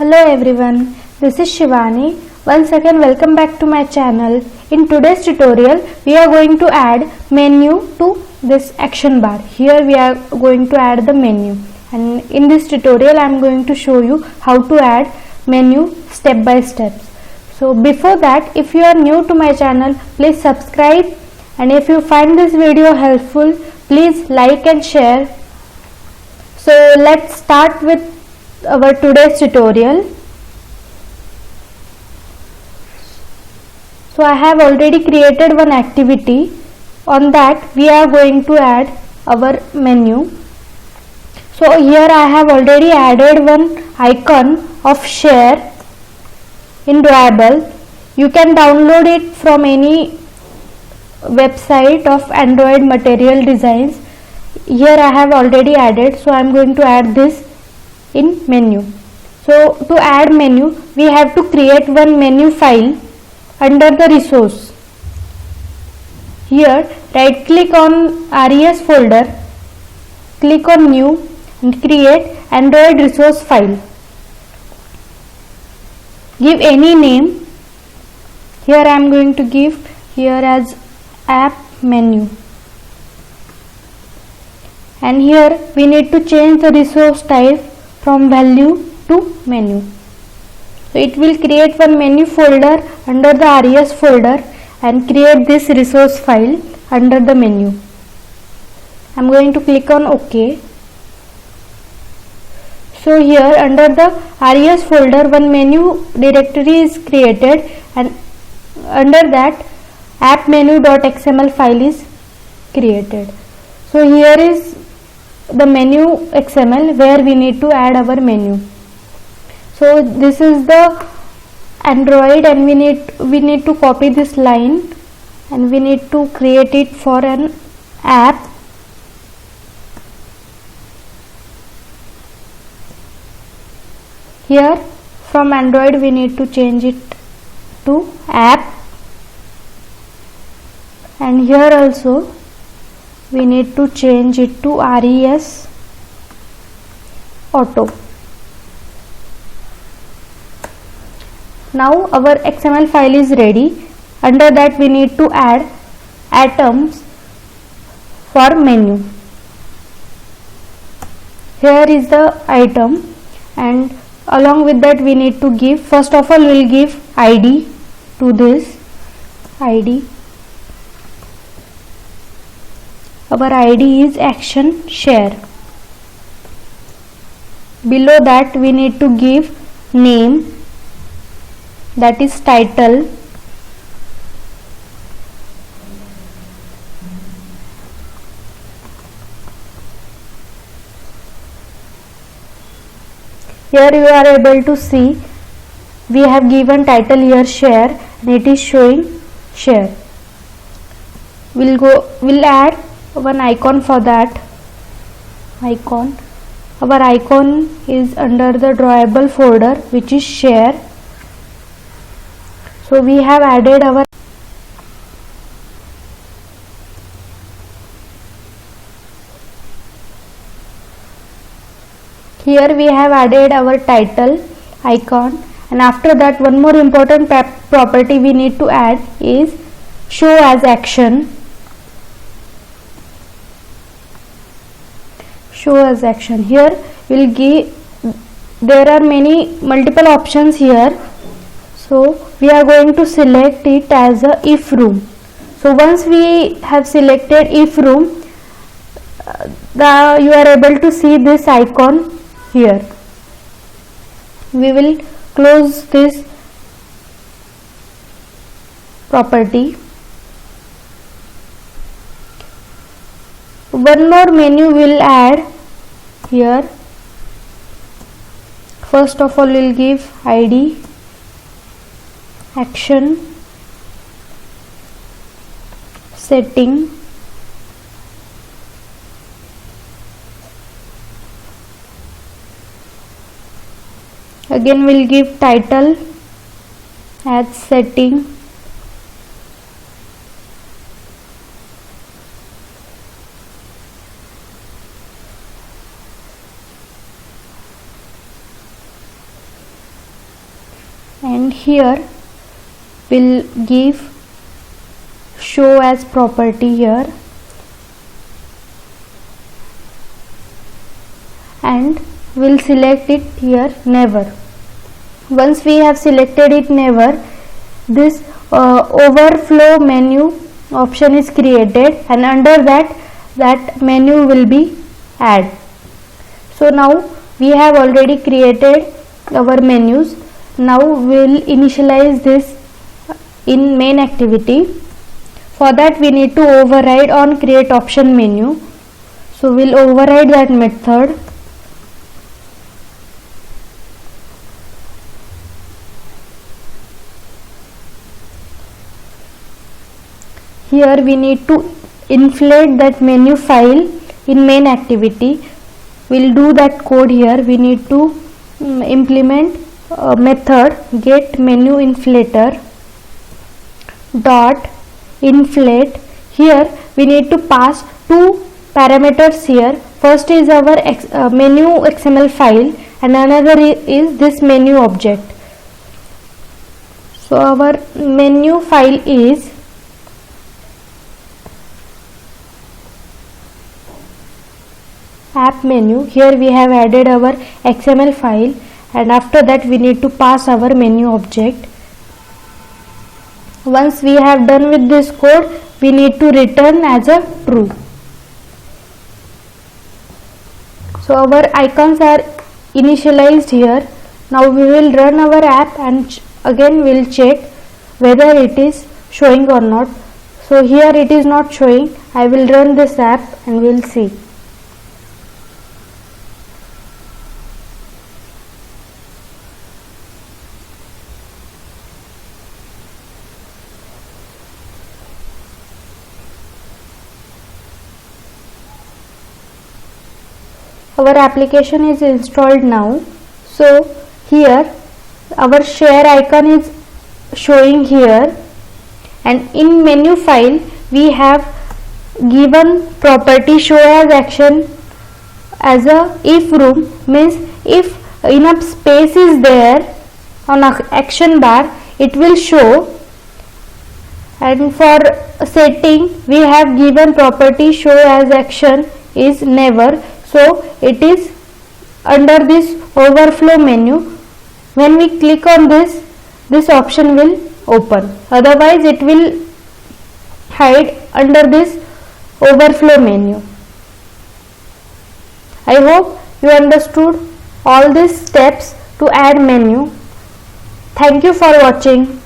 Hello everyone, this is Shivani. Once again welcome back to my channel. In today's tutorial we are going to add menu to this action bar. Here we are going to add the menu, and in this tutorial I am going to show you how to add menu step by step. So before that, if you are new to my channel, please subscribe, and if you find this video helpful, please like and share. So let's start with our today's tutorial. So I have already created one activity. On that we are going to add our menu. So here I have already added one icon of share in Drawable. You can download it from any website of Android Material Designs. Here I have already added, so I am going to add this in menu. So to add menu, we have to create one menu file under the resource. Here right click on RES folder, click on new and create Android resource file. Give any name. Here I am going to give here as app menu, and here we need to change the resource type from value to menu. So it will create one menu folder under the RES folder and create this resource file under the menu. I am going to click on OK. So here under the RES folder one menu directory is created, and under that app menu.xml file is created. So here is the menu XML where we need to add our menu. So this is the Android, and we need to copy this line and we need to create it for an app. Here from Android we need to change it to app, and here also we need to change it to RES auto. Now our XML file is ready. Under that we need to add items for menu. Here is the item, and along with that we need to give, first of all we will give ID to this ID. Our ID is action share. Below that we need to give name, that is title. Here you are able to see we have given title here share, and it is showing share. We'll add one icon for that icon. Our icon is under the Drawable folder, which is share. So we have added our here we have added our title icon, and after that one more important property we need to add is show as action. Show as action. Here we'll give, there are multiple options here, so we are going to select it as a if room. So once we have selected if room, you are able to see this icon here. We will close this property. One more menu will add here. First of all we'll give ID, action, setting, again we'll give title as setting, and here we'll give show as property here, and we'll select it here never. Once we have selected it never, this overflow menu option is created, and under that menu will be add. So now we have already created our menus. Now we'll initialize this in main activity. For that we need to override on create option menu. So we'll override that method. Here we need to inflate that menu file in main activity. We'll do that code here. We need to implement a method get menu inflator dot inflate. Here we need to pass two parameters here. First is our menu XML file, and another is this menu object. So our menu file is app menu. Here we have added our XML file, and after that we need to pass our menu object. Once we have done with this code, we need to return as a true. So our icons are initialized here. Now we will run our app, and again we will check whether it is showing or not. So here it is not showing. I will run this app and we will see. Our application is installed now. So here our share icon is showing here, and in menu file we have given property show as action as a if room, means if enough space is there on action bar it will show, and for setting we have given property show as action is never. So it is under this overflow menu. When we click on this option will open, otherwise it will hide under this overflow menu. I hope you understood all these steps to add menu. Thank you for watching.